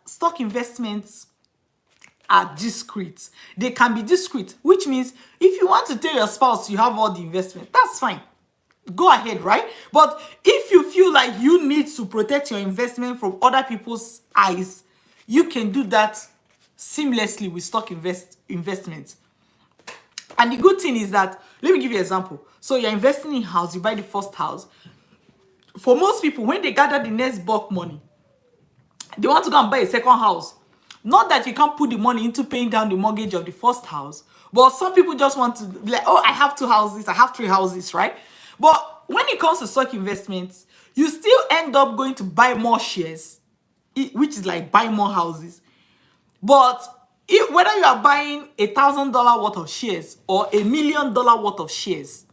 stock investments are discreet. They can be discreet, which means if you want to tell your spouse you have all the investment, that's fine. Go ahead, right? But if you feel like you need to protect your investment from other people's eyes, you can do that seamlessly with investments. And the good thing is that, let me give you an example. So you're investing in house, you buy the first house. For most people, when they gather the next bulk money, they want to go and buy a second house. Not that you can't put the money into paying down the mortgage of the first house, but some people just want to be like, oh, I have 2 houses, I have 3 houses, right? But when it comes to stock investments, you still end up going to buy more shares, which is like buy more houses. But whether you are buying $1,000 worth of shares or $1 million worth of shares,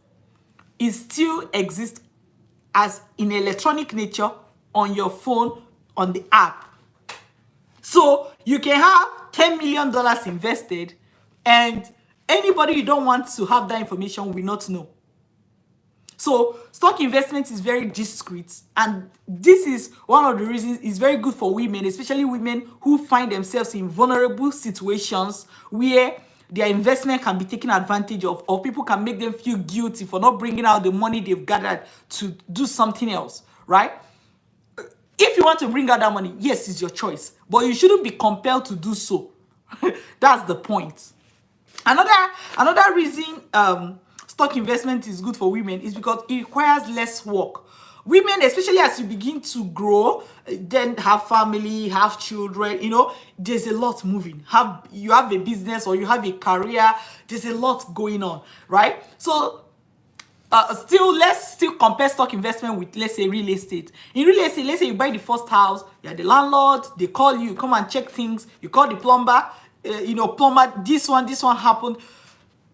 it still exists as in electronic nature on your phone, on the app. So you can have $10 million invested, and anybody you don't want to have that information will not know. So stock investment is very discreet, and this is one of the reasons it's very good for women, especially women who find themselves in vulnerable situations where their investment can be taken advantage of, or people can make them feel guilty for not bringing out the money they've gathered to do something else, right? If you want to bring out that money, yes, it's your choice, but you shouldn't be compelled to do so. That's the point. Another reason stock investment is good for women is because it requires less work. Women, especially as you begin to grow, then have family, have children, there's a lot moving. You have a business or you have a career, there's a lot going on, right? So let's still compare stock investment with, let's say, real estate. In real estate, let's say you buy the first house, you're the landlord, they call you, come and check things, you call the plumber, plumber, this one happened.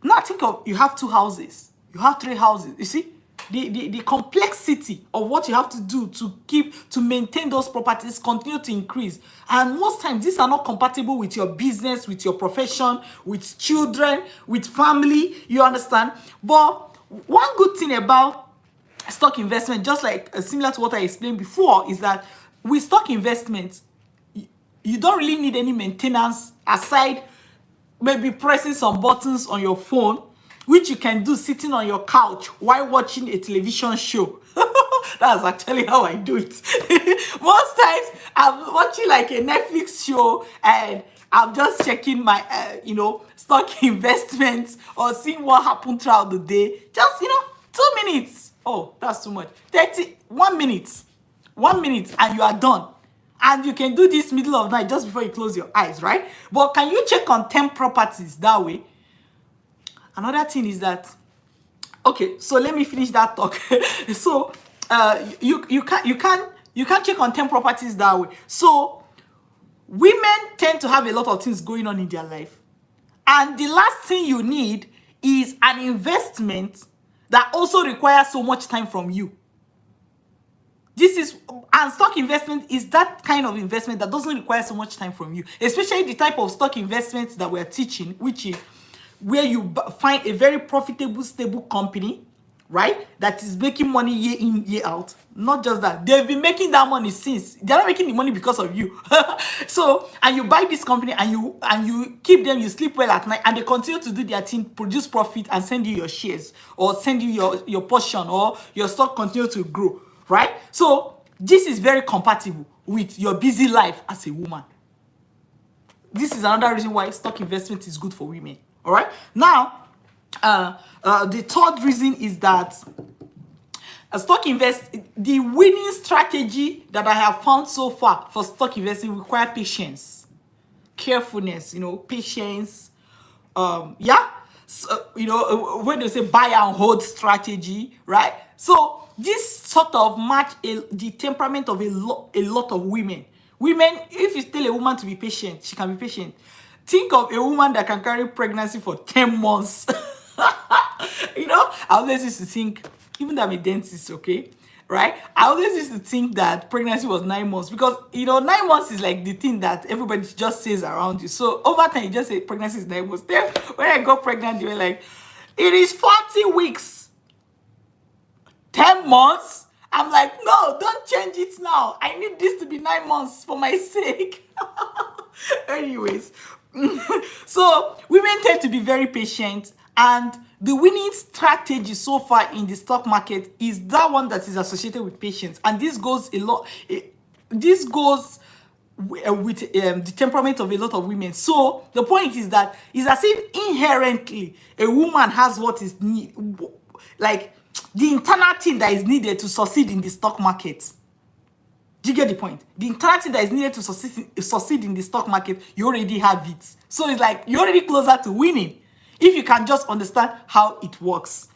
Now think of, you have 2 houses, you have 3 houses. You see the complexity of what you have to do to maintain those properties continue to increase, and most times these are not compatible with your business, with your profession, with children, with family, you understand? But one good thing about stock investment, just like similar to what I explained before, is that with stock investment, you don't really need any maintenance aside maybe pressing some buttons on your phone, which you can do sitting on your couch while watching a television show. That's actually how I do it. Most times I'm watching like a Netflix show and I'm just checking my stock investments or seeing what happened throughout the day. Just 2 minutes. Oh, that's too much. 1 minute. 1 minute and you are done. And you can do this middle of night just before you close your eyes, right? But can you check on 10 properties that way? Another thing is that, okay, so let me finish that talk. So you can't check on 10 properties that way. So women tend to have a lot of things going on in their life, and the last thing you need is an investment that also requires so much time from you. And stock investment is that kind of investment that doesn't require so much time from you, especially the type of stock investments that we're teaching, which is where you find a very profitable, stable company, right, that is making money year in, year out. Not just that, they've been making that money since. They're not making the money because of you. So, and you buy this company and you keep them, you sleep well at night, and they continue to do their thing, produce profit, and send you your shares, or send you your portion, or your stock continue to grow, right? So this is very compatible with your busy life as a woman. This is another reason why stock investment is good for women. All right. Now, the third reason is that the winning strategy that I have found so far for stock investing require patience, carefulness, patience. So, when they say buy and hold strategy, right? So this sort of match the temperament of a lot of women. Women, if you tell a woman to be patient, she can be patient. Think of a woman that can carry pregnancy for 10 months. I always used to think, even though I'm a dentist, okay, right? I always used to think that pregnancy was 9 months because, 9 months is like the thing that everybody just says around you. So over time, you just say pregnancy is 9 months. Then when I got pregnant, they were like, it is 40 weeks. 10 months? I'm like, no, don't change it now. I need this to be 9 months for my sake. anyways, so women tend to be very patient, and the winning strategy so far in the stock market is that one that is associated with patience. And this goes a lot. This goes with the temperament of a lot of women. So the point is that it's as if inherently a woman has what is like the internal thing that is needed to succeed in the stock market. Do you get the point? The internal thing that is needed to succeed in the stock market, you already have it. So it's like you're already closer to winning if you can just understand how it works.